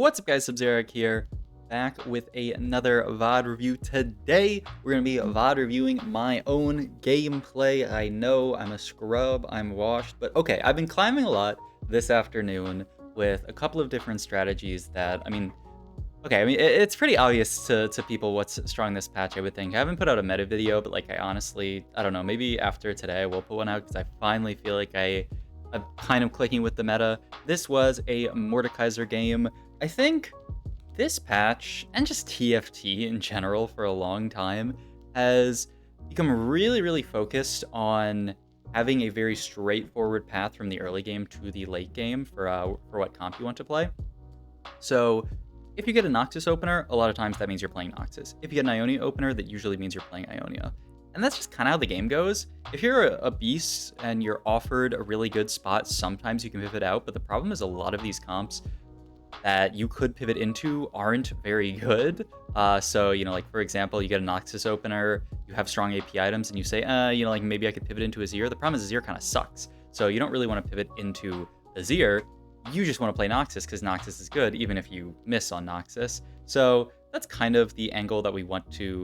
What's up, guys? Sub-Zeric here, back with another VOD review. Today, we're going to be VOD reviewing my own gameplay. I know I'm a scrub, I'm washed, but okay, I've been climbing a lot this afternoon with a couple of different strategies that, it's pretty obvious to people what's strong this patch, I would think. I haven't put out a meta video, but like, I don't know, maybe after today I will put one out because I finally feel like I'm kind of clicking with the meta. This was a Mordekaiser game. I think this patch, and just TFT in general for a long time, has become really focused on having a very straightforward path from the early game to the late game for what comp you want to play. So if you get a Noxus opener, a lot of times that means you're playing Noxus. If you get an Ionia opener, that usually means you're playing Ionia. And that's just kind of how the game goes. If you're a beast and you're offered a really good spot, sometimes you can pivot out, but the problem is a lot of these comps that you could pivot into aren't very good. So, like, for example, you get a Noxus opener, you have strong AP items, and you say, maybe I could pivot into Azir. The problem is Azir kind of sucks. So you don't really want to pivot into Azir. You just want to play Noxus because Noxus is good, even if you miss on Noxus. So that's kind of the angle that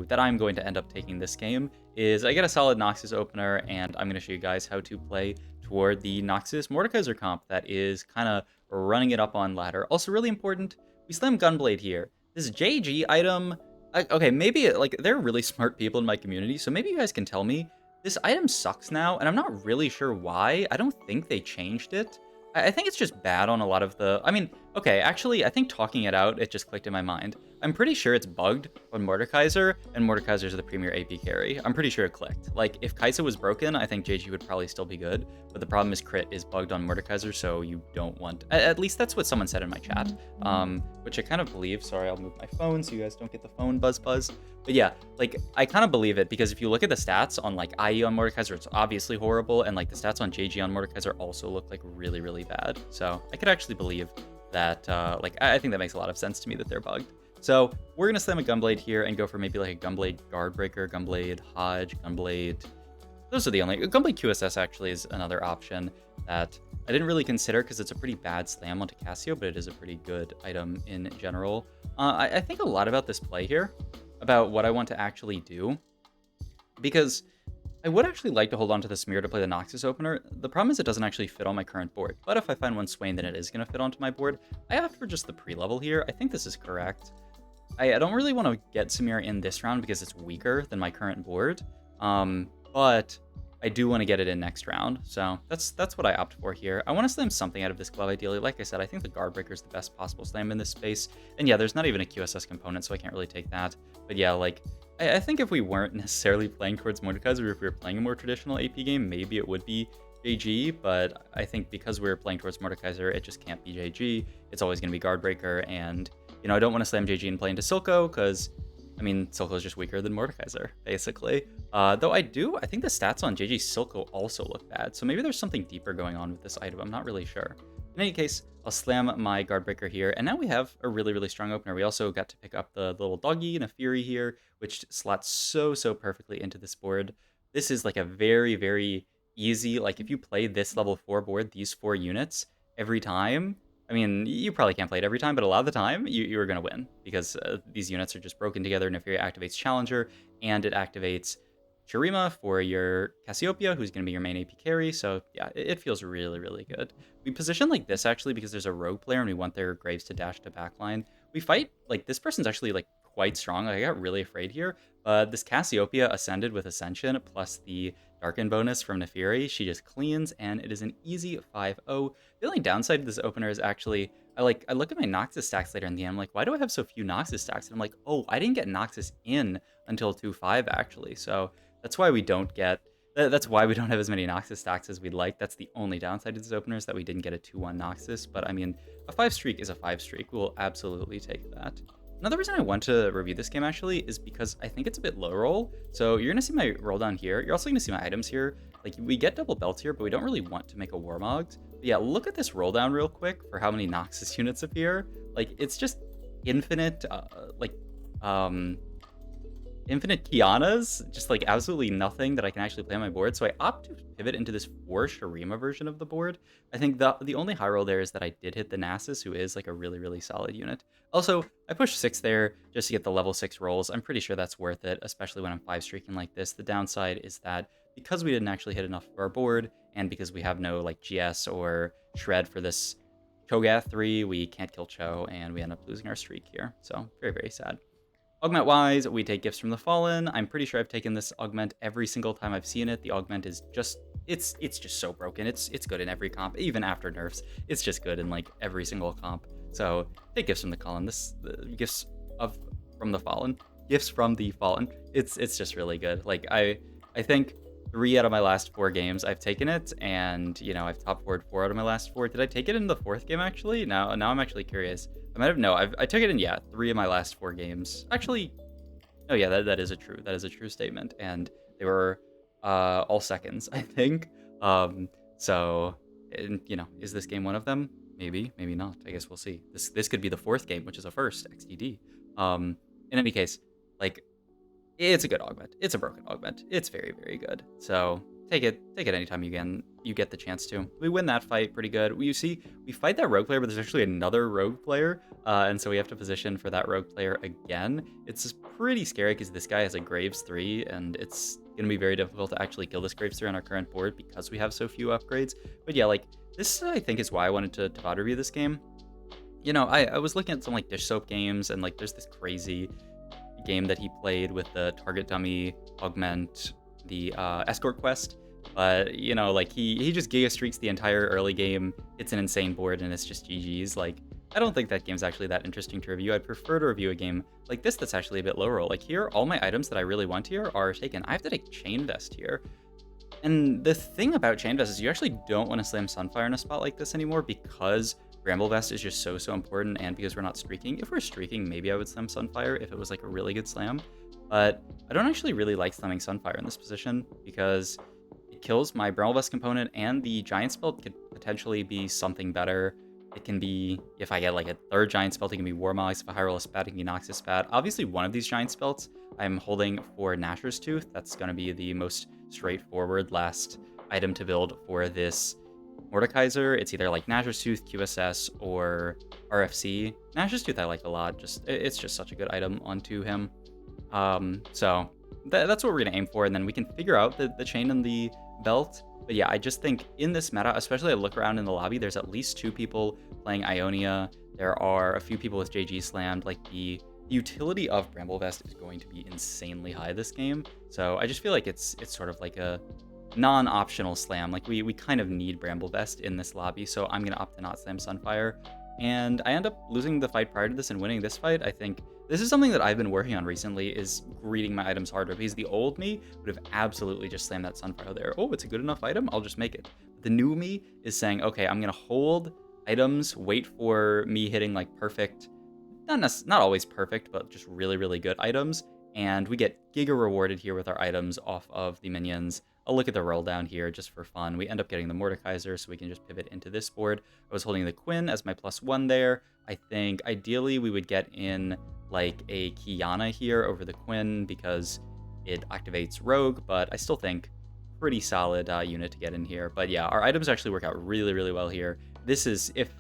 that I'm going to end up taking this game, is I get a solid Noxus opener, and I'm going to show you guys how to play toward the Noxus Mordekaiser comp that is kind of running it up on ladder. Also really important, we slam Gunblade here. This JG item, okay, maybe they're really smart people in my community, so maybe you guys can tell me, this item sucks now, and I'm not really sure why. I don't think they changed it. I think it's just bad on a lot of the... I think talking it out, it just clicked in my mind. I'm pretty sure it's bugged on Mordekaiser, and Mordekaiser's the premier AP carry. I'm pretty sure it clicked. Like, if Kai'Sa was broken, I think JG would probably still be good, but the problem is crit is bugged on Mordekaiser, so you don't want... At least that's what someone said in my chat, which I kind of believe. Sorry, I'll move my phone so you guys don't get the phone buzz. But yeah, like, I kind of believe it, because if you look at the stats on, like, IE on Mordekaiser, it's obviously horrible, and, like, the stats on JG on Mordekaiser also look, like, really bad. So I could actually believe that, I think that makes a lot of sense to me that they're bugged. So we're going to slam a Gunblade here and go for maybe, like, a Gunblade Guardbreaker, Gunblade Hodge, Gunblade... Those are the only... Gunblade QSS, actually, is another option that I didn't really consider because it's a pretty bad slam onto Cassio, but it is a pretty good item in general. I think a lot about this play here, about what I want to actually do, because I would actually like to hold on to the Smear to play the Noxus opener. The problem is it doesn't actually fit on my current board, but if I find one Swain, then it is going to fit onto my board. I opt for just the pre-level here. I think this is correct. I don't really want to get Samir in this round because it's weaker than my current board, but I do want to get it in next round, so that's what I opt for here. I want to slam something out of this glove ideally. Like I said, I think the Guardbreaker is the best possible slam in this space, and yeah, there's not even a QSS component, so I can't really take that. But yeah, like, I think if we weren't necessarily playing towards Mordekaiser, or if we were playing a more traditional AP game, maybe it would be JG, but I think because we're playing towards Mordekaiser, it just can't be JG. It's always going to be Guardbreaker, and, I don't want to slam JG and play into Silco, because, Silco is just weaker than Mordekaiser, basically. Though I think the stats on JG Silco also look bad, so maybe there's something deeper going on with this item. I'm not really sure. In any case, I'll slam my Guardbreaker here, and now we have a really strong opener. We also got to pick up the little doggy and a Fury here, which slots so perfectly into this board. This is like a very easy, like, if you play this level 4 board, these 4 units every time, you probably can't play it every time, but a lot of the time, you're going to win, because these units are just broken together. Nefiria activates Challenger, and it activates Shurima for your Cassiopeia, who's going to be your main AP carry, so yeah, it feels really good. We position like this, actually, because there's a rogue player, and we want their Graves to dash to backline. We fight, like, this person's actually, like, quite strong. Like, I got really afraid here. This Cassiopeia ascended with Ascension, plus the Darken bonus from Nefiri. She just cleans, and it is an easy 5-0. The only downside to this opener is actually, I look at my Noxus stacks later in the end, I'm like, why do I have so few Noxus stacks? And I'm like, oh, I didn't get Noxus in until 2-5, actually. So that's why we don't have as many Noxus stacks as we'd like. That's the only downside to this opener, is that we didn't get a 2-1 Noxus. But a 5 streak is a 5 streak. We'll absolutely take that. Another reason I want to review this game, actually, is because I think it's a bit low roll. So you're going to see my roll down here. You're also going to see my items here. Like, we get double belts here, but we don't really want to make a Warmogged. But yeah, look at this roll down real quick for how many Noxus units appear. Like, it's just infinite, infinite Kianas, just like absolutely nothing that I can actually play on my board. So I opt to pivot into this 4 Shurima version of the board. I think the only high roll there is that I did hit the Nasus, who is like a really, really solid unit. Also, I pushed 6 there just to get the level 6 rolls. I'm pretty sure that's worth it, especially when I'm 5 streaking like this. The downside is that because we didn't actually hit enough of our board, and because we have no like GS or Shred for this Cho'Gath 3, we can't kill Cho, and we end up losing our streak here. So very, very sad. Augment-wise, we take Gifts from the Fallen. I'm pretty sure I've taken this augment every single time I've seen it. The augment is just, it's just so broken. It's good in every comp, even after nerfs. It's just good in like every single comp. So take Gifts from the Fallen. From the Fallen. Gifts from the Fallen. It's just really good. Like I think 3 out of my last 4 games I've taken it, and you know, I've top 4'd 4 out of my last 4. Did I take it in the 4th game actually? Now I'm actually curious. I might have, no, I took it in, yeah, 3 of my last 4 games. Actually, oh yeah, that is a true statement, and they were all seconds, I think. So, and, you know, is this game one of them? Maybe, maybe not. I guess we'll see. This could be the 4th game, which is a first, XDD. In any case, like, it's a good augment. It's a broken augment. It's very, very good. So take it anytime you get the chance to. We win that fight pretty good. You see, we fight that rogue player, but there's actually another rogue player, and so we have to position for that rogue player again. It's just pretty scary because this guy has a Graves 3, and it's gonna be very difficult to actually kill this Graves 3 on our current board because we have so few upgrades. But yeah, like this, I think, is why I wanted to VOD review this game. You know, I was looking at some like dish soap games, and like there's this crazy game that he played with the target dummy augment, the escort quest, but you know, like he just giga streaks the entire early game. It's an insane board, and it's just GG's. Like, I don't think that game's actually that interesting to review. I'd prefer to review a game like this that's actually a bit low roll. Like here, all my items that I really want here are taken. I have to take Chain Vest here. And the thing about Chain Vest is you actually don't want to slam Sunfire in a spot like this anymore, because Bramble Vest is just so important, and because we're not streaking. If we're streaking, maybe I would slam Sunfire if it was like a really good slam, but I don't actually really like slamming Sunfire in this position because it kills my Bramble Vest component, and the Giant Spell could potentially be something better. It can be, if I get like a 3rd Giant Spell, it can be Warmogs. If I high roll a Spat, it can be Noxus Spat. Obviously, one of these Giant Spells I'm holding for Gnasher's Tooth. That's going to be the most straightforward last item to build for this Mordekaiser. It's either like Gnasher's Tooth, QSS, or RFC. Gnasher's Tooth I like a lot. It's just such a good item onto him. So that's what we're gonna aim for, and then we can figure out the chain and the belt. But yeah, I just think in this meta, especially I look around in the lobby, there's at least 2 people playing Ionia. There are a few people with JG slammed. Like the utility of Bramble Vest is going to be insanely high this game. So I just feel like it's sort of like a non-optional slam. Like we kind of need Bramble Vest in this lobby, so I'm gonna opt to not slam Sunfire. And I end up losing the fight prior to this and winning this fight. I think this is something that I've been working on recently, is greeting my items harder, because the old me would have absolutely just slammed that Sunfire there. Oh, it's a good enough item, I'll just make it. The new me is saying, okay, I'm gonna hold items, wait for me hitting like perfect, not always perfect, but just really, really good items, and we get giga rewarded here with our items off of the minions. I'll look at the roll down here just for fun. We end up getting the Mordekaiser, so we can just pivot into this board. I was holding the Quinn as my +1 there. I think ideally we would get in like a Kiana here over the Quinn because it activates Rogue, but I still think pretty solid unit to get in here. But yeah, our items actually work out really, really well here. This is, if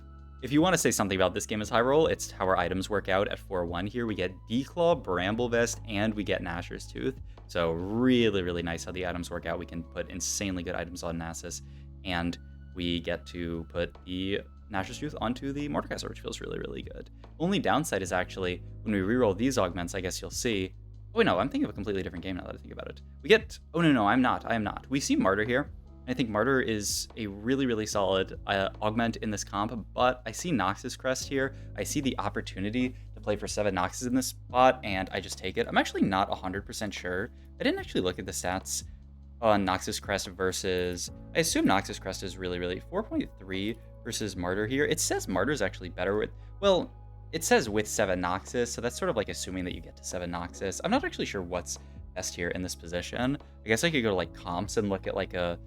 you want to say something about this game as high roll, it's how our items work out at 4-1 here. We get Declaw, Bramble Vest, and we get Gnasher's Tooth. So really, really nice how the items work out. We can put insanely good items on Nasus, and we get to put the Gnasher's Tooth onto the Mordekaiser, which feels really, really good. Only downside is actually when we reroll these augments, I guess you'll see. Oh, wait, no, I'm thinking of a completely different game now that I think about it. We get, oh, no, I am not. We see Martyr here. I think Martyr is a really, really solid augment in this comp, but I see Noxus Crest here. I see the opportunity to play for 7 Noxus in this spot, and I just take it. I'm actually not 100% sure. I didn't actually look at the stats on Noxus Crest versus, I assume Noxus Crest is really, really 4.3 versus Martyr here. It says Martyr is actually better with, well, it says with 7 Noxus, so that's sort of like assuming that you get to 7 Noxus. I'm not actually sure what's best here in this position. I guess I could go to like comps and look at like a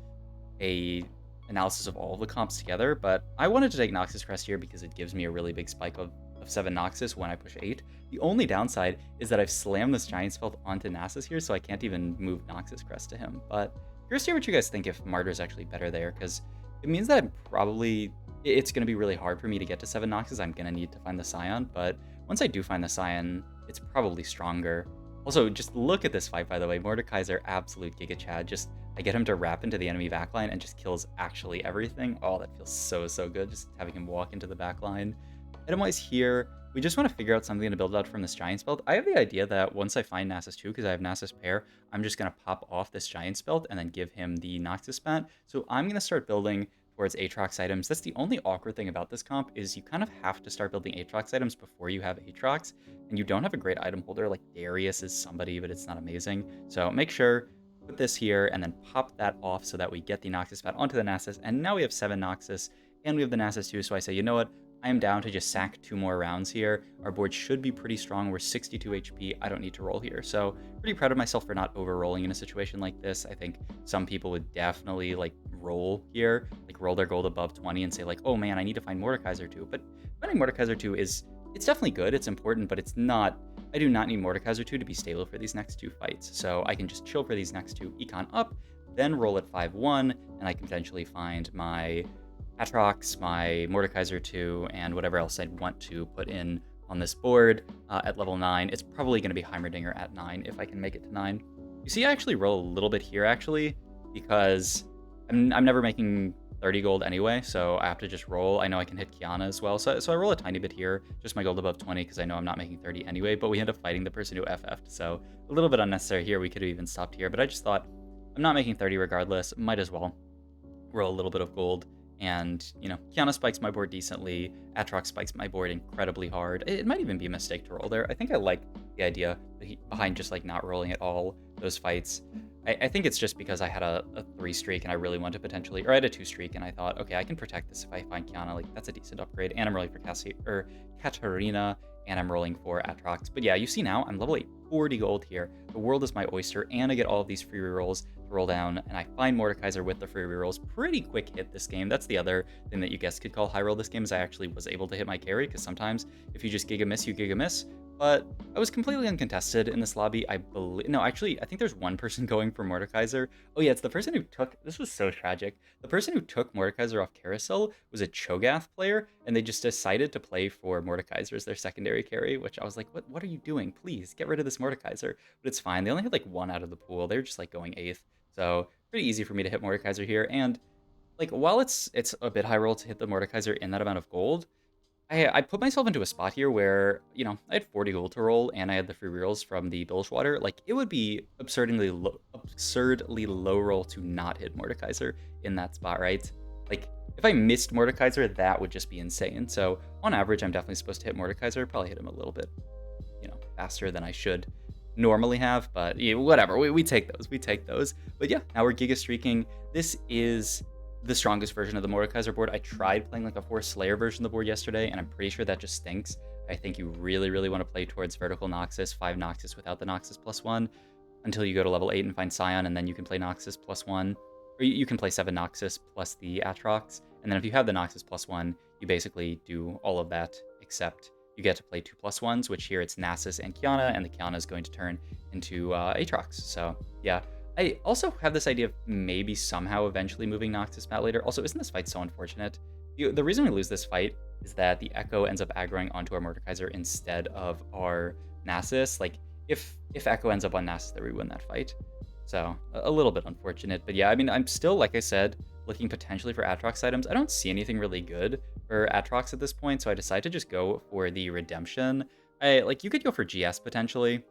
analysis of all of the comps together, but I wanted to take Noxus Crest here because it gives me a really big spike of of 7 Noxus when I push 8. The only downside is that I've slammed this Giant Spell onto Nasus here, so I can't even move Noxus Crest to him. But curious to hear what you guys think if Martyr is actually better there, because it means that it's going to be really hard for me to get to 7 Noxus. I'm going to need to find the Scion, but once I do find the Scion, it's probably stronger. Also, just look at this fight, by the way. Mordekaiser, absolute Giga Chad. Just, I get him to wrap into the enemy backline and just kills actually everything. Oh, that feels so good, just having him walk into the backline. Item-wise here, we just want to figure out something to build out from this Giant Spell. I have the idea that once I find Nasus 2, because I have Nasus Pair, I'm just going to pop off this Giant Spell and then give him the Noxus Spat. So I'm going to start building towards Aatrox items. That's the only awkward thing about this comp is you kind of have to start building Aatrox items before you have Aatrox, and you don't have a great item holder. Like Darius is somebody, but it's not amazing. So make sure, put this here, and then pop that off so that we get the Noxus Spat onto the Nasus, and now we have 7 Noxus, and we have the Nasus too, so I say, you know what? I am down to just sack 2 more rounds here. Our board should be pretty strong. We're 62 HP. I don't need to roll here. So pretty proud of myself for not over-rolling in a situation like this. I think some people would definitely like roll here, like roll their gold above 20 and say like, oh man, I need to find Mordekaiser 2. But finding Mordekaiser 2 it's definitely good. It's important, but it's not, I do not need Mordekaiser 2 to be stable for these next 2 fights. So I can just chill for these next 2, econ up, then roll at 5-1, and I can potentially find my Aatrox, my Mordekaiser 2, and whatever else I'd want to put in on this board at level 9. It's probably going to be Heimerdinger at 9 if I can make it to 9. You see, I actually roll a little bit here, actually, because I'm never making 30 gold anyway, so I have to just roll. I know I can hit Kiana as well, so I roll a tiny bit here, just my gold above 20, because I know I'm not making 30 anyway, but we end up fighting the person who FF'd, so a little bit unnecessary here. We could have even stopped here, but I just thought, I'm not making 30 regardless, might as well roll a little bit of gold. And, you know, Kiana spikes my board decently, Aatrox spikes my board incredibly hard. It might even be a mistake to roll there. I think I like the idea behind just, like, not rolling at all those fights. I think it's just because I had a 3 streak and I really want to potentially, or I had a 2 streak and I thought, okay, I can protect this if I find Kiana. Like, that's a decent upgrade. And I'm rolling for Katarina, and I'm rolling for Aatrox. But yeah, you see now, I'm level 8, 40 gold here. The world is my oyster, and I get all of these free rerolls to roll down, and I find Mordekaiser with the free rerolls. Pretty quick hit this game. That's the other thing that you guys could call high roll this game, is I actually was able to hit my carry, because sometimes if you just giga miss, you giga miss. But I was completely uncontested in this lobby. I believe, no, actually, I think there's one person going for Mordekaiser. Oh yeah, it's the person who took, this was so tragic. The person who took Mordekaiser off Carousel was a Cho'Gath player, and they just decided to play for Mordekaiser as their secondary carry, which I was like, what are you doing? Please, get rid of this Mordekaiser. But it's fine. They only had like 1 out of the pool. They were just like going 8th. So pretty easy for me to hit Mordekaiser here. And like, while it's a bit high roll to hit the Mordekaiser in that amount of gold, I put myself into a spot here where, you know, I had 40 gold to roll and I had the free rerolls from the Bilgewater. Like, it would be absurdly low roll to not hit Mordekaiser in that spot, right? Like, if I missed Mordekaiser, that would just be insane. So on average, I'm definitely supposed to hit Mordekaiser. Probably hit him a little bit, you know, faster than I should normally have, but yeah, whatever. We take those. But yeah, now we're Giga streaking. This is the strongest version of the Mordekaiser board. I tried playing like a 4 Slayer version of the board yesterday, and I'm pretty sure that just stinks. I think you really want to play towards vertical Noxus, 5 Noxus without the Noxus +1, until you go to level 8 and find Scion, and then you can play Noxus +1. Or you can play 7 Noxus plus the Aatrox, and then if you have the Noxus +1, you basically do all of that, except you get to play 2 +1s, which here it's Nasus and Kiana, and the Kiana is going to turn into Aatrox. So yeah. I also have this idea of maybe somehow eventually moving Noxus Spat later. Also, isn't this fight so unfortunate? The reason we lose this fight is that the Echo ends up aggroing onto our Mordekaiser instead of our Nasus. Like, if Echo ends up on Nasus, then we win that fight. So, a little bit unfortunate. But yeah, I mean, I'm still, like I said, looking potentially for Aatrox items. I don't see anything really good for Aatrox at this point, so I decided to just go for the Redemption. You could go for GS potentially.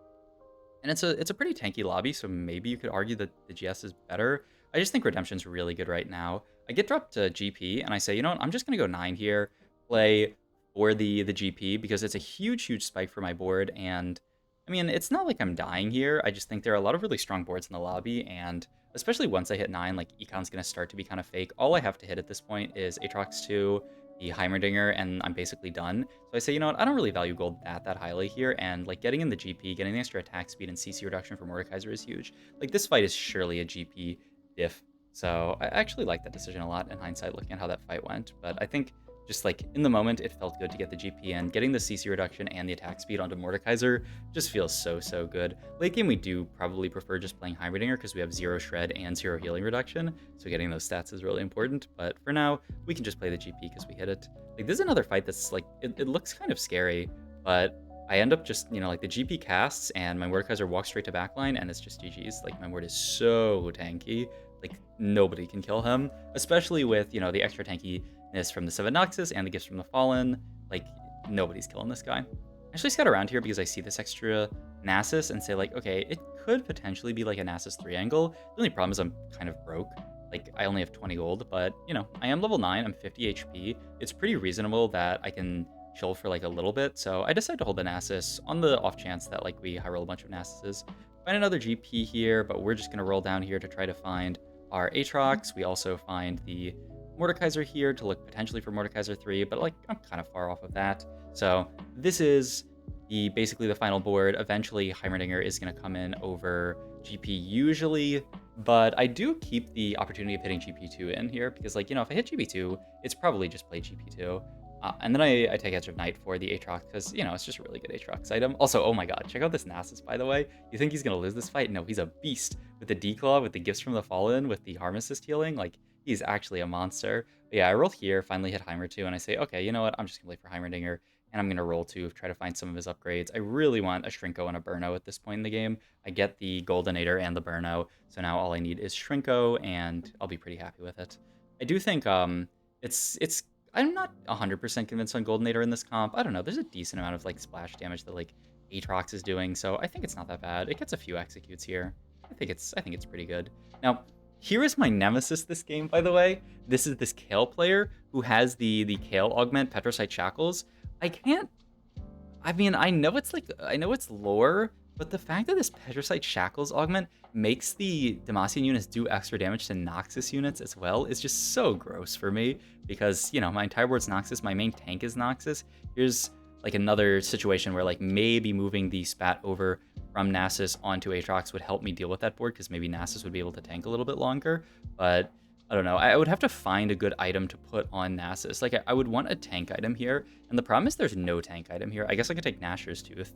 And it's a pretty tanky lobby, so maybe you could argue that the GS is better. I just think Redemption's really good right now. I get dropped to GP, and I say, you know what, I'm just going to go 9 here, play for the GP, because it's a huge spike for my board, and, I mean, it's not like I'm dying here. I just think there are a lot of really strong boards in the lobby, and especially once I hit 9, like, Econ's going to start to be kind of fake. All I have to hit at this point is Aatrox 2, the Heimerdinger, and I'm basically done. So I say, you know what, I don't really value gold that highly here, and like getting in the GP, getting the extra attack speed and CC reduction for Mordekaiser is huge. Like, this fight is surely a GP diff, so I actually like that decision a lot in hindsight, looking at how that fight went. But I think just like in the moment, it felt good to get the GP in. Getting the CC reduction and the attack speed onto Mordekaiser just feels so good. Late game, we do probably prefer just playing Heimerdinger because we have 0 shred and 0 healing reduction, so getting those stats is really important. But for now, we can just play the GP because we hit it. Like, this is another fight that's like, it looks kind of scary, but I end up just, like the GP casts and my Mordekaiser walks straight to backline and it's just GG's. Like, my Mord is so tanky. Like, nobody can kill him, especially with, the extra tankiness from the 7 Noxus and the gifts from the Fallen. Like, nobody's killing this guy. I actually scout around here because I see this extra Nasus and say, like, okay, it could potentially be like a Nasus 3 angle. The only problem is I'm kind of broke. Like, I only have 20 gold, but, I am level 9, I'm 50 HP. It's pretty reasonable that I can chill for, like, a little bit, so I decided to hold the Nasus on the off chance that, like, we high roll a bunch of Nasuses. Find another GP here, but we're just going to roll down here to try to find our Aatrox. We also find the Mordekaiser here to look potentially for Mordekaiser 3, but, like, I'm kind of far off of that. So this is basically the final board. Eventually, Heimerdinger is going to come in over GP usually, but I do keep the opportunity of hitting GP2 in here because, like, if I hit GP2, it's probably just play GP2. And then I take Edge of Night for the Aatrox because, it's just a really good Aatrox item. Also, oh my god, check out this Nasus, by the way. You think he's going to lose this fight? No, he's a beast. With the Declaw, with the Gifts from the Fallen, with the Harm Assist healing, like, he's actually a monster. But yeah, I roll here, finally hit Heimer 2, and I say, okay, you know what? I'm just going to play for Heimerdinger, and I'm going to roll 2, try to find some of his upgrades. I really want a Shrinko and a Burnow at this point in the game. I get the Goldenator and the Burnow, so now all I need is Shrinko, and I'll be pretty happy with it. I do think it's I'm not 100% convinced on Goldenator in this comp. I don't know. There's a decent amount of, like, splash damage that, like, Aatrox is doing, so I think it's not that bad. It gets a few executes here. I think it's pretty good. Now, here is my nemesis this game, by the way. This is this Kale player who has the Kale Augment Petrosite Shackles. I know it's lore, but the fact that this Petrosite Shackles augment makes the Demacian units do extra damage to Noxus units as well is just so gross for me because, my entire board's Noxus, my main tank is Noxus. Here's, like, another situation where, like, maybe moving the Spat over from Nasus onto Aatrox would help me deal with that board because maybe Nasus would be able to tank a little bit longer, but I don't know. I would have to find a good item to put on Nasus. Like, I would want a tank item here, and the problem is there's no tank item here. I guess I could take Nashor's Tooth,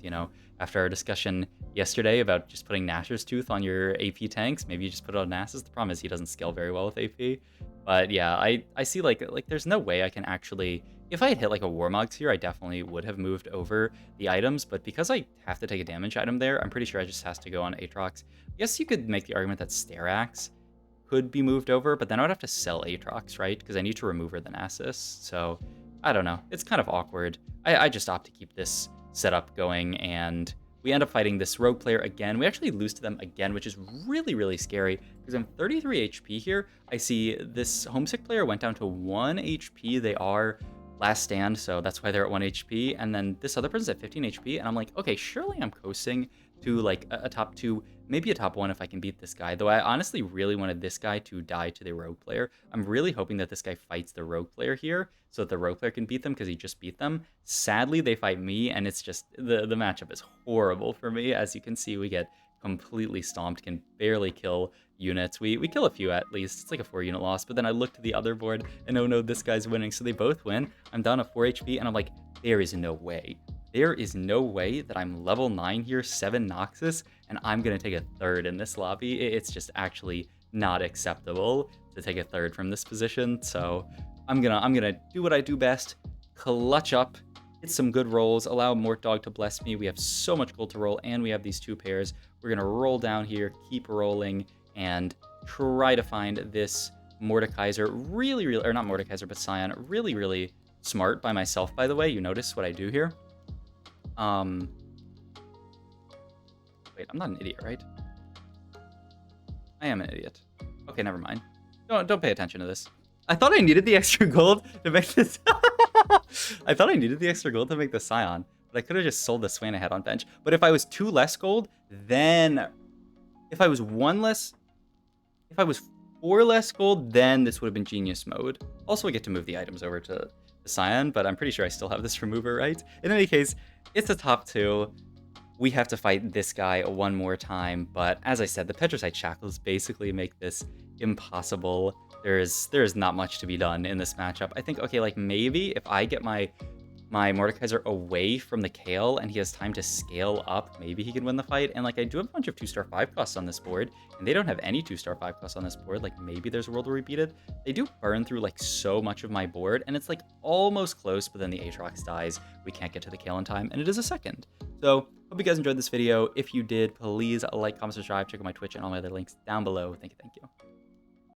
after our discussion yesterday about just putting Nashor's Tooth on your AP tanks. Maybe you just put it on Nasus. The problem is he doesn't scale very well with AP. But yeah, I see, like there's no way I can actually... If I had hit, like, a Warmogs here, I definitely would have moved over the items, but because I have to take a damage item there, I'm pretty sure I just has to go on Aatrox. I guess you could make the argument that Sterax could be moved over, but then I would have to sell Aatrox, right? Because I need to remove her the Nasus. So I don't know. It's kind of awkward. I just opt to keep this setup going, and we end up fighting this rogue player again. We actually lose to them again, which is really scary because I'm 33 HP here. I see this homesick player went down to 1 HP. They are last stand, so that's why they're at 1 HP. And then this other person's at 15 HP, and I'm like, okay, surely I'm coasting to, like, a top 2, maybe a top 1 if I can beat this guy. Though I honestly really wanted this guy to die to the rogue player. I'm really hoping that this guy fights the rogue player here so that the rogue player can beat them because he just beat them. Sadly, they fight me, and it's just, the matchup is horrible for me. As you can see, we get completely stomped, can barely kill units. We kill a few at least. It's like a 4-unit loss, but then I look to the other board, and oh no, this guy's winning, so they both win. I'm down to 4 HP, and I'm like, there is no way. There is no way that I'm level 9 here, 7 Noxus, and I'm going to take a 3rd in this lobby. It's just actually not acceptable to take a 3rd from this position, so I'm gonna do what I do best, clutch up, hit some good rolls, allow Mortdog to bless me. We have so much gold to roll, and we have these 2 pairs. We're going to roll down here, keep rolling, and try to find this Mordekaiser, really, or not Mordekaiser, but Scion, really smart by myself, by the way. You notice what I do here? Wait, I'm not an idiot, right? I am an idiot. Okay, never mind. Don't pay attention to this. I thought I needed the extra gold to make this... I thought I needed the extra gold to make the Scion, but I could have just sold the Swain I had on bench. But if I was 2 less gold, then... If I was 1 less... If I was 4 less gold, then this would have been genius mode. Also, I get to move the items over to the Scion, but I'm pretty sure I still have this remover, right? In any case, it's a top 2. We have to fight this guy one more time, but as I said, the Petrosite Shackles basically make this impossible. there's not much to be done in this matchup. I think, okay, like maybe if I get my Mordekaiser away from the Kale and he has time to scale up, maybe he can win the fight. And like I do have a bunch of 2-star 5 costs on this board, and they don't have any 2-star 5 costs on this board. Like maybe there's a world where we beat it. They do burn through like so much of my board, and it's like almost close, but then the Aatrox dies. We can't get to the Kale in time, and it is a second. So hope you guys enjoyed this video. If you did, please like, comment, subscribe, check out my Twitch and all my other links down below. Thank you.